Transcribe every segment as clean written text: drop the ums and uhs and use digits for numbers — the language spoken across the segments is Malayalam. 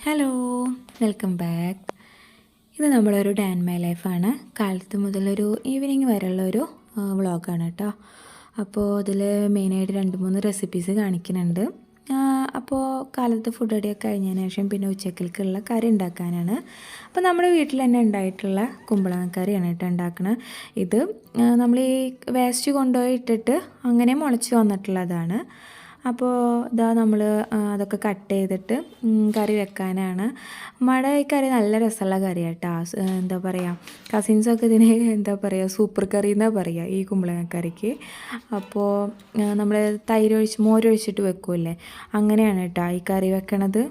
Hello, welcome back. ഇത് നമ്മളൊരു ഡേ ആൻഡ് മൈ ലൈഫാണ്. കാലത്ത് മുതലൊരു ഈവനിങ് വരെയുള്ളൊരു വ്ളോഗാണ് കേട്ടോ. അപ്പോൾ ഇതിൽ മെയിനായിട്ട് 2-3 റെസിപ്പീസ് കാണിക്കുന്നുണ്ട്. അപ്പോൾ കാലത്ത് ഫുഡ് റെഡിയൊക്കെ കഴിഞ്ഞതിന് ശേഷം പിന്നെ ഉച്ചക്കൽക്കുള്ള കറി ഉണ്ടാക്കാനാണ്. അപ്പോൾ നമ്മുടെ വീട്ടിൽ തന്നെ ഉണ്ടായിട്ടുള്ള കുമ്പളങ്ങക്കറിയാണ് കേട്ടോ ഉണ്ടാക്കുന്നത്. ഇത് നമ്മൾ ഈ വേസ്റ്റ് കൊണ്ടുപോയി ഇട്ടിട്ട് അങ്ങനെ മുളച്ച് വന്നിട്ടുള്ളതാണ്. അപ്പോൾ ഇതാ നമ്മൾ അതൊക്കെ കട്ട് ചെയ്തിട്ട് കറി വെക്കാനാണ്. ഈ കറി നല്ല രസമുള്ള കറിയാണ് കേട്ടോ. എന്താ പറയുക, കസിൻസൊക്കെ ഇതിന് എന്താ പറയുക, സൂപ്പർ കറി എന്നാണ് പറയുക ഈ കുമ്പളങ്ങക്കറിക്ക്. അപ്പോൾ നമ്മൾ മോരൊഴിച്ചിട്ട് വെക്കുമല്ലേ, അങ്ങനെയാണ് കേട്ടോ ഈ കറി വെക്കണത്.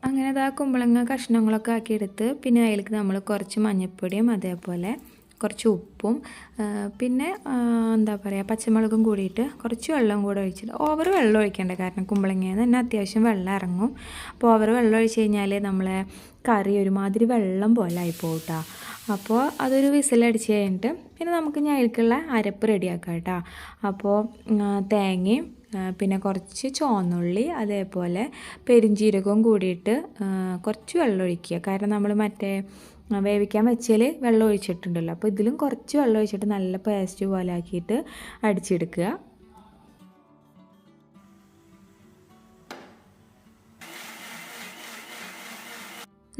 അങ്ങനെ അത് ആ കുമ്പളങ്ങ കഷ്ണങ്ങളൊക്കെ ആക്കിയെടുത്ത് പിന്നെ അതിലേക്ക് നമ്മൾ കുറച്ച് മഞ്ഞൾപ്പൊടിയും അതേപോലെ കുറച്ച് ഉപ്പും പിന്നെ എന്താ പറയുക പച്ചമുളകും കൂടിയിട്ട് കുറച്ച് വെള്ളം കൂടെ ഒഴിച്ചിട്ട്, ഓവർ വെള്ളം ഒഴിക്കേണ്ട, കാരണം കുമ്പളങ്ങയിൽ നിന്ന് തന്നെ അത്യാവശ്യം വെള്ളം ഇറങ്ങും. അപ്പോൾ ഓവർ വെള്ളം ഒഴിച്ച് കഴിഞ്ഞാൽ നമ്മളെ കറി ഒരുമാതിരി വെള്ളം പോലെ ആയിപ്പോകും കേട്ടോ. അപ്പോൾ അതൊരു വിസിലടിച്ച് കഴിഞ്ഞിട്ട് പിന്നെ നമുക്ക് അതിലേക്കുള്ള അരപ്പ് റെഡിയാക്കാം കേട്ടോ. അപ്പോൾ തേങ്ങയും പിന്നെ കുറച്ച് ചുവന്നുള്ളി അതേപോലെ പെരിഞ്ചീരകവും കൂടിയിട്ട് കുറച്ച് വെള്ളം ഒഴിക്കുക. കാരണം നമ്മൾ വേവിക്കാൻ വെച്ചാൽ വെള്ളം ഒഴിച്ചിട്ടുണ്ടല്ലോ, അപ്പോൾ ഇതിലും കുറച്ച് വെള്ളം ഒഴിച്ചിട്ട് നല്ല പേസ്റ്റ് പോലെ ആക്കിയിട്ട് അടിച്ചെടുക്കുക.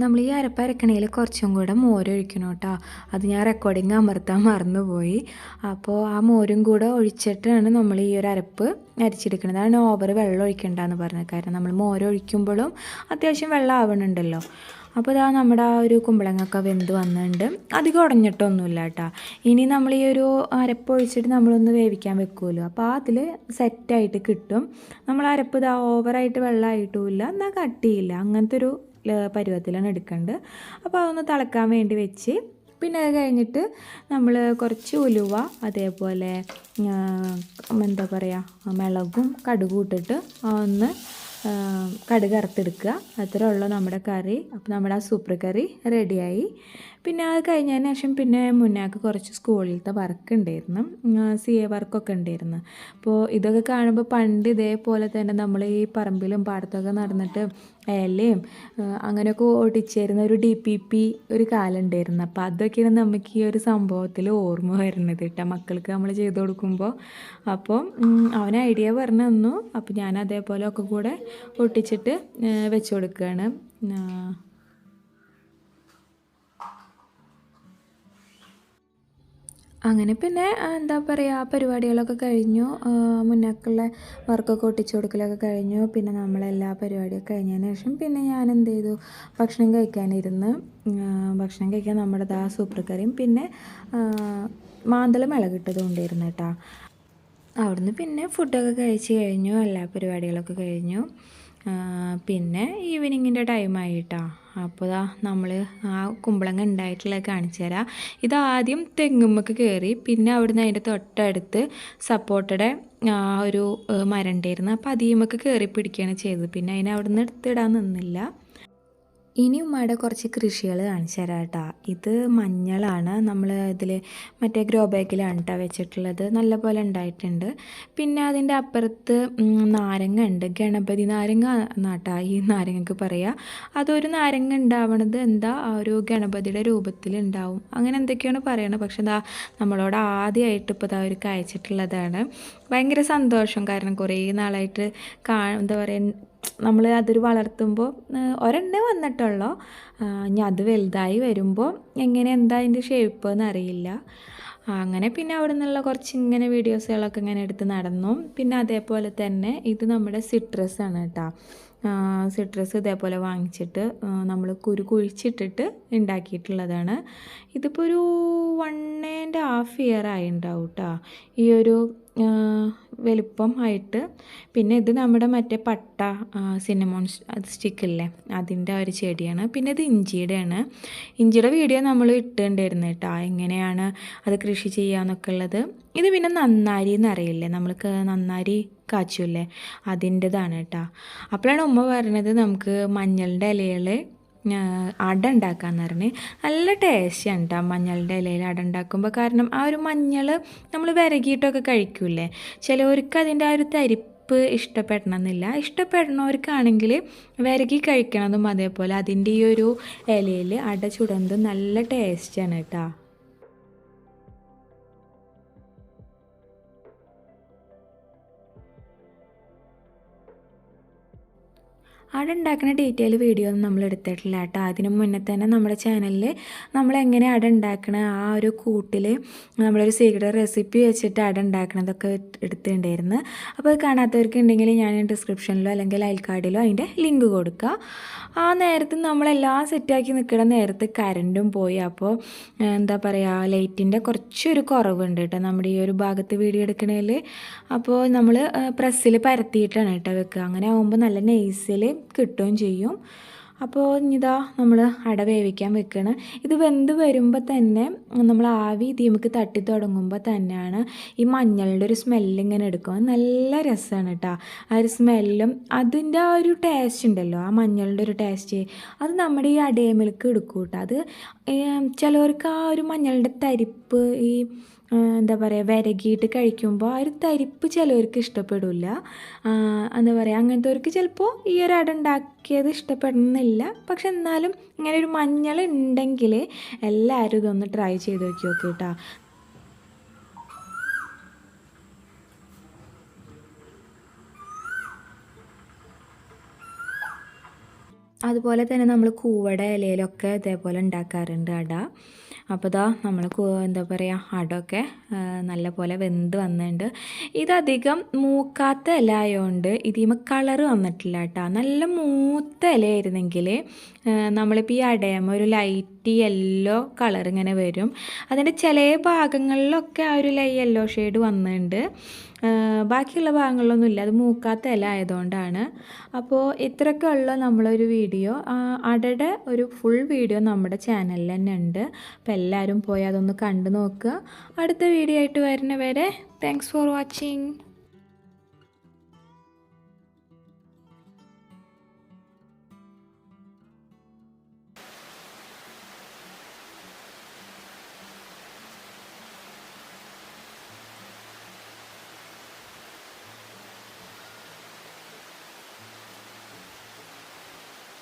നമ്മൾ ഈ അരപ്പരക്കണയിൽ കുറച്ചും കൂടെ മോരൊഴിക്കണം കേട്ടോ. അത് ഞാൻ റെക്കോർഡിങ് അമർത്താൻ മറന്നുപോയി. അപ്പോൾ ആ മോരും കൂടെ ഒഴിച്ചിട്ടാണ് നമ്മൾ ഈ ഒരു അരപ്പ് അരിച്ചെടുക്കുന്നത്. അതാണ് ഓവർ വെള്ളം ഒഴിക്കേണ്ടതെന്ന് പറഞ്ഞത്. കാരണം നമ്മൾ മോരൊഴിക്കുമ്പോഴും അത്യാവശ്യം വെള്ളം ആവണുണ്ടല്ലോ. അപ്പോൾ ഇതാ നമ്മുടെ ആ ഒരു കുമ്പളങ്ങൊക്കെ വെന്ത് വന്നിട്ടുണ്ട്. അധികം ഉടഞ്ഞിട്ടൊന്നുമില്ല കേട്ടോ. ഇനി നമ്മൾ ഈ ഒരു അരപ്പ് ഒഴിച്ചിട്ട് നമ്മളൊന്ന് വേവിക്കാൻ വെക്കുമല്ലോ, അപ്പോൾ അതിൽ സെറ്റായിട്ട് കിട്ടും. നമ്മൾ അരപ്പ് ഇതാ ഓവറായിട്ട് വെള്ളമായിട്ടുമില്ല എന്നാൽ കട്ടിയില്ല, അങ്ങനത്തെ ഒരു പരുവത്തിലാണ് എടുക്കേണ്ടത്. അപ്പോൾ അതൊന്ന് തിളക്കാൻ വേണ്ടി വെച്ച് പിന്നെ അത് കഴിഞ്ഞിട്ട് നമ്മൾ കുറച്ച് ഉലുവ അതേപോലെ എന്താ പറയുക മിളകും കടുകും ഇട്ടിട്ട് ഒന്ന് കടുക് അറുത്തെടുക്കുക. അത്രേ ഉള്ളൂ നമ്മുടെ കറി. അപ്പോൾ നമ്മുടെ ആ സൂപ്പർ കറി റെഡിയായി. പിന്നെ അത് കഴിഞ്ഞതിന് ശേഷം പിന്നെ മുന്നേക്ക് കുറച്ച് സ്കൂളിലത്തെ വർക്ക് ഉണ്ടായിരുന്നു, CA വർക്കൊക്കെ ഉണ്ടായിരുന്നു. അപ്പോൾ ഇതൊക്കെ കാണുമ്പോൾ പണ്ട് ഇതേപോലെ തന്നെ നമ്മൾ ഈ പറമ്പിലും പാടത്തൊക്കെ നടന്നിട്ട് ഇലയും അങ്ങനെയൊക്കെ ഓടിച്ചേരുന്ന ഒരു DPP ഒരു കാലം ഉണ്ടായിരുന്നു. അപ്പോൾ അതൊക്കെയാണ് നമുക്ക് ഈ ഒരു സംഭവത്തിൽ ഓർമ്മ വരുന്നത് കേട്ടോ, മക്കൾക്ക് നമ്മൾ ചെയ്ത് കൊടുക്കുമ്പോൾ. അപ്പോൾ അവൻ ഐഡിയ പറഞ്ഞു തന്നു. അപ്പോൾ ഞാൻ അതേപോലെ ഒക്കെ കൂടെ ഒട്ടിച്ചിട്ട് വെച്ച് കൊടുക്കുകയാണ്. അങ്ങനെ പിന്നെ എന്താ പറയുക, പരിപാടികളൊക്കെ കഴിഞ്ഞു. മുന്നേക്കുള്ള വർക്കൊക്കെ ഒട്ടിച്ചു കൊടുക്കലൊക്കെ കഴിഞ്ഞു. പിന്നെ നമ്മളെല്ലാ പരിപാടിയൊക്കെ കഴിഞ്ഞതിന് ശേഷം പിന്നെ ഞാൻ എന്ത് ചെയ്തു, ഭക്ഷണം കഴിക്കാനിരുന്ന്. ഭക്ഷണം കഴിക്കാൻ നമ്മുടെ സൂപ്പർ കറിയും പിന്നെ മാന്തൾ മിളകിട്ടതും ഉണ്ടായിരുന്നു കേട്ടോ. അവിടുന്ന് പിന്നെ ഫുഡൊക്കെ കഴിച്ച് കഴിഞ്ഞു, എല്ലാ പരിപാടികളൊക്കെ കഴിഞ്ഞു. പിന്നെ ഈവനിങ്ങിൻ്റെ ടൈമായിട്ടാ. അപ്പോൾ നമ്മൾ ആ കുമ്പളങ്ങ ഉണ്ടായിട്ടുള്ളത് കാണിച്ചു തരാം. ഇതാദ്യം തെങ്ങുമ്മക്ക് കയറി, പിന്നെ അവിടുന്ന് അതിൻ്റെ തൊട്ടടുത്ത് സപ്പോർട്ടയുടെ ഒരു മരം ഉണ്ടായിരുന്നു. അപ്പോൾ അതീമക്ക് കയറി പിടിക്കുകയാണ് ചെയ്തത്. പിന്നെ അതിനെ അവിടുന്ന് എടുത്തിടാൻ നിന്നില്ല. ഇനി ഉമ്മയുടെ കുറച്ച് കൃഷികൾ കാണിച്ചു തരാം കേട്ടോ. ഇത് മഞ്ഞളാണ്. നമ്മൾ ഇതിൽ മറ്റേ ഗ്രോ ബാഗിലാണ് കേട്ടോ വെച്ചിട്ടുള്ളത്. നല്ലപോലെ ഉണ്ടായിട്ടുണ്ട്. പിന്നെ അതിൻ്റെ അപ്പുറത്ത് നാരങ്ങ ഉണ്ട്, ഗണപതി നാരങ്ങ എന്നാട്ടാ ഈ നാരങ്ങക്ക് പറയുക. അതൊരു നാരങ്ങ ഉണ്ടാവണത് എന്താ ആ ഒരു ഗണപതിയുടെ രൂപത്തിൽ ഉണ്ടാവും, അങ്ങനെ എന്തൊക്കെയാണ് പറയണത്. പക്ഷെ എന്താ നമ്മളോട് ആദ്യമായിട്ട് ഇപ്പോൾ ഒരു കഴിച്ചിട്ടുള്ളതാണ്. ഭയങ്കര സന്തോഷം, കാരണം കുറേ നാളായിട്ട് എന്താ പറയുക, നമ്മൾ അതൊരു വളർത്തുമ്പോൾ ഒരെണ്ണേ വന്നിട്ടുള്ളൂ. ഇനി അത് വലുതായി വരുമ്പോൾ എന്താ അതിൻ്റെ ഷേപ്പ് എന്നറിയില്ല. അങ്ങനെ പിന്നെ അവിടെ നിന്നുള്ള കുറച്ച് ഇങ്ങനെ വീഡിയോസുകളൊക്കെ ഇങ്ങനെ എടുത്ത് നടന്നു. പിന്നെ അതേപോലെ തന്നെ ഇത് നമ്മുടെ സിട്രസ് ആണ് കേട്ടോ. സിട്രസ് ഇതേപോലെ വാങ്ങിച്ചിട്ട് നമ്മൾ കുഴിച്ചിട്ടിട്ട് ഉണ്ടാക്കിയിട്ടുള്ളതാണ്. ഇതിപ്പോൾ ഒരു 1.5 ഇയർ ആയി ഉണ്ടാവും കേട്ടോ ഈ ഒരു വലുപ്പം ആയിട്ട്. പിന്നെ ഇത് നമ്മുടെ മറ്റേ പട്ട സിന്നമോൺ സ്റ്റിക്കില്ലേ, അതിൻ്റെ ഒരു ചെടിയാണ്. പിന്നെ ഇത് ഇഞ്ചിയുടെയാണ്. ഇഞ്ചിയുടെ വീഡിയോ നമ്മൾ ഇട്ടുണ്ടായിരുന്നു കേട്ടോ, എങ്ങനെയാണ് അത് കൃഷി ചെയ്യാന്നൊക്കെ ഉള്ളത്. ഇത് പിന്നെ നന്നാരി എന്നറിയില്ലേ, നമ്മൾക്ക് നന്നാരി കാച്ചില്ലേ, അതിൻ്റെതാണ് കേട്ടോ. അപ്പോഴാണ് ഉമ്മ പറഞ്ഞത് നമുക്ക് മഞ്ഞളുടെ ഇലകൾ അട ഉണ്ടാക്കാമെന്ന് പറഞ്ഞ്. നല്ല ടേസ്റ്റാണ് കേട്ടോ മഞ്ഞളുടെ ഇലയിൽ അട ഉണ്ടാക്കുമ്പോൾ. കാരണം ആ ഒരു മഞ്ഞൾ നമ്മൾ വിരകിയിട്ടൊക്കെ കഴിക്കൂലേ, ചിലവർക്ക് അതിൻ്റെ ആ ഒരു തരിപ്പ് ഇഷ്ടപ്പെടണമെന്നില്ല. ഇഷ്ടപ്പെടുന്നവർക്കാണെങ്കിൽ വിരകി കഴിക്കണതും അതേപോലെ അതിൻ്റെ ഈ ഒരു ഇലയിൽ അട ചുടുന്നതും നല്ല ടേസ്റ്റാണ് കേട്ടോ. അട ഉണ്ടാക്കുന്ന ഡീറ്റെയിൽ വീഡിയോ ഒന്നും നമ്മൾ എടുത്തിട്ടില്ല കേട്ടോ. അതിന് മുന്നേ തന്നെ നമ്മുടെ ചാനലിൽ നമ്മളെങ്ങനെ അട ഉണ്ടാക്കണ ആ ഒരു കൂട്ടിൽ നമ്മളൊരു സീക്രട്ട് റെസിപ്പി വെച്ചിട്ട് അട ഉണ്ടാക്കണതൊക്കെ എടുത്തിട്ടുണ്ടായിരുന്നു. അപ്പോൾ അത് കാണാത്തവർക്ക് ഉണ്ടെങ്കിൽ ഞാൻ ഡിസ്ക്രിപ്ഷനിലോ അല്ലെങ്കിൽ അയൽക്കാർഡിലോ അതിൻ്റെ ലിങ്ക് കൊടുക്കുക. ആ നേരത്ത് നമ്മളെല്ലാം സെറ്റാക്കി നിൽക്കുന്ന നേരത്ത് കറണ്ടും പോയി. അപ്പോൾ എന്താ പറയുക, ലൈറ്റിൻ്റെ കുറച്ചൊരു കുറവുണ്ട് കേട്ടോ നമ്മുടെ ഈ ഒരു ഭാഗത്ത് വീഡിയോ എടുക്കണതിൽ. അപ്പോൾ നമ്മൾ പ്രസ്സിൽ പരത്തിയിട്ടാണ് കേട്ടോ വെക്കുക. അങ്ങനെ ആകുമ്പോൾ നല്ല നൈസിൽ കിട്ടുകയും ചെയ്യും. അപ്പോൾ ഇതാ നമ്മൾ അട വേവിക്കാൻ വെക്കണം. ഇത് വെന്ത് വരുമ്പോൾ തന്നെ നമ്മൾ ആവി നമുക്ക് തട്ടി തുടങ്ങുമ്പോൾ തന്നെയാണ് ഈ മഞ്ഞളുടെ ഒരു സ്മെല്ലിങ്ങനെ എടുക്കും. നല്ല രസമാണ് കേട്ടോ ആ ഒരു സ്മെല്ലും അതിൻ്റെ ആ ഒരു ടേസ്റ്റ് ഉണ്ടല്ലോ, ആ മഞ്ഞളുടെ ഒരു ടേസ്റ്റ് അത് നമ്മുടെ ഈ അടയമ്മലേക്ക് എടുക്കും കേട്ടോ. അത് ചിലവർക്ക് ആ ഒരു മഞ്ഞളുടെ തരിപ്പ് ഈ എന്താ പറയുക വിരകിയിട്ട് കഴിക്കുമ്പോൾ ആ ഒരു തരിപ്പ് ചിലവർക്ക് ഇഷ്ടപ്പെടില്ല. എന്താ പറയുക, അങ്ങനത്തെവർക്ക് ചിലപ്പോൾ ഈ ഒരു അട ഉണ്ടാക്കിയത് ഇഷ്ടപ്പെടുന്നില്ല. പക്ഷെ എന്നാലും ഇങ്ങനെ ഒരു മഞ്ഞൾ ഉണ്ടെങ്കിൽ എല്ലാവരും ഇതൊന്ന് ട്രൈ ചെയ്ത് നോക്കി കേട്ടോ. അതുപോലെ തന്നെ നമ്മൾ കൂവട ഇലയിലൊക്കെ ഇതേപോലെ ഉണ്ടാക്കാറുണ്ട് അട. അപ്പോൾ ഇതാ നമ്മൾ എന്താ പറയുക അടയൊക്കെ നല്ല പോലെ വെന്ത് വന്നിട്ടുണ്ട്. ഇതധികം മൂക്കാത്ത ഇല ആയതുകൊണ്ട് ഇതിമ കളറ് വന്നിട്ടില്ല കേട്ടോ. നല്ല മൂത്ത ഇലയായിരുന്നെങ്കിൽ നമ്മളിപ്പോൾ ഈ അടയമ്മ ഒരു ലൈറ്റ് യെല്ലോ കളർ ഇങ്ങനെ വരും. അതിൻ്റെ ചില ഭാഗങ്ങളിലൊക്കെ ആ ഒരു യെല്ലോ ഷെയ്ഡ് വന്നിട്ടുണ്ട്. ബാക്കിയുള്ള ഭാഗങ്ങളിലൊന്നും ഇല്ല. അത് മൂക്കാത്ത ഇല ആയതുകൊണ്ടാണ്. അപ്പോൾ ഇത്രയൊക്കെ ഉള്ള നമ്മളൊരു വീഡിയോ, അടയുടെ ഒരു ഫുൾ വീഡിയോ നമ്മുടെ ചാനലിൽ തന്നെ ഉണ്ട്. അപ്പോൾ എല്ലാവരും പോയി അതൊന്ന് കണ്ടു നോക്കുക. അടുത്ത വീഡിയോ ആയിട്ട് വരുന്നവരെ താങ്ക്സ് ഫോർ വാച്ചിങ്.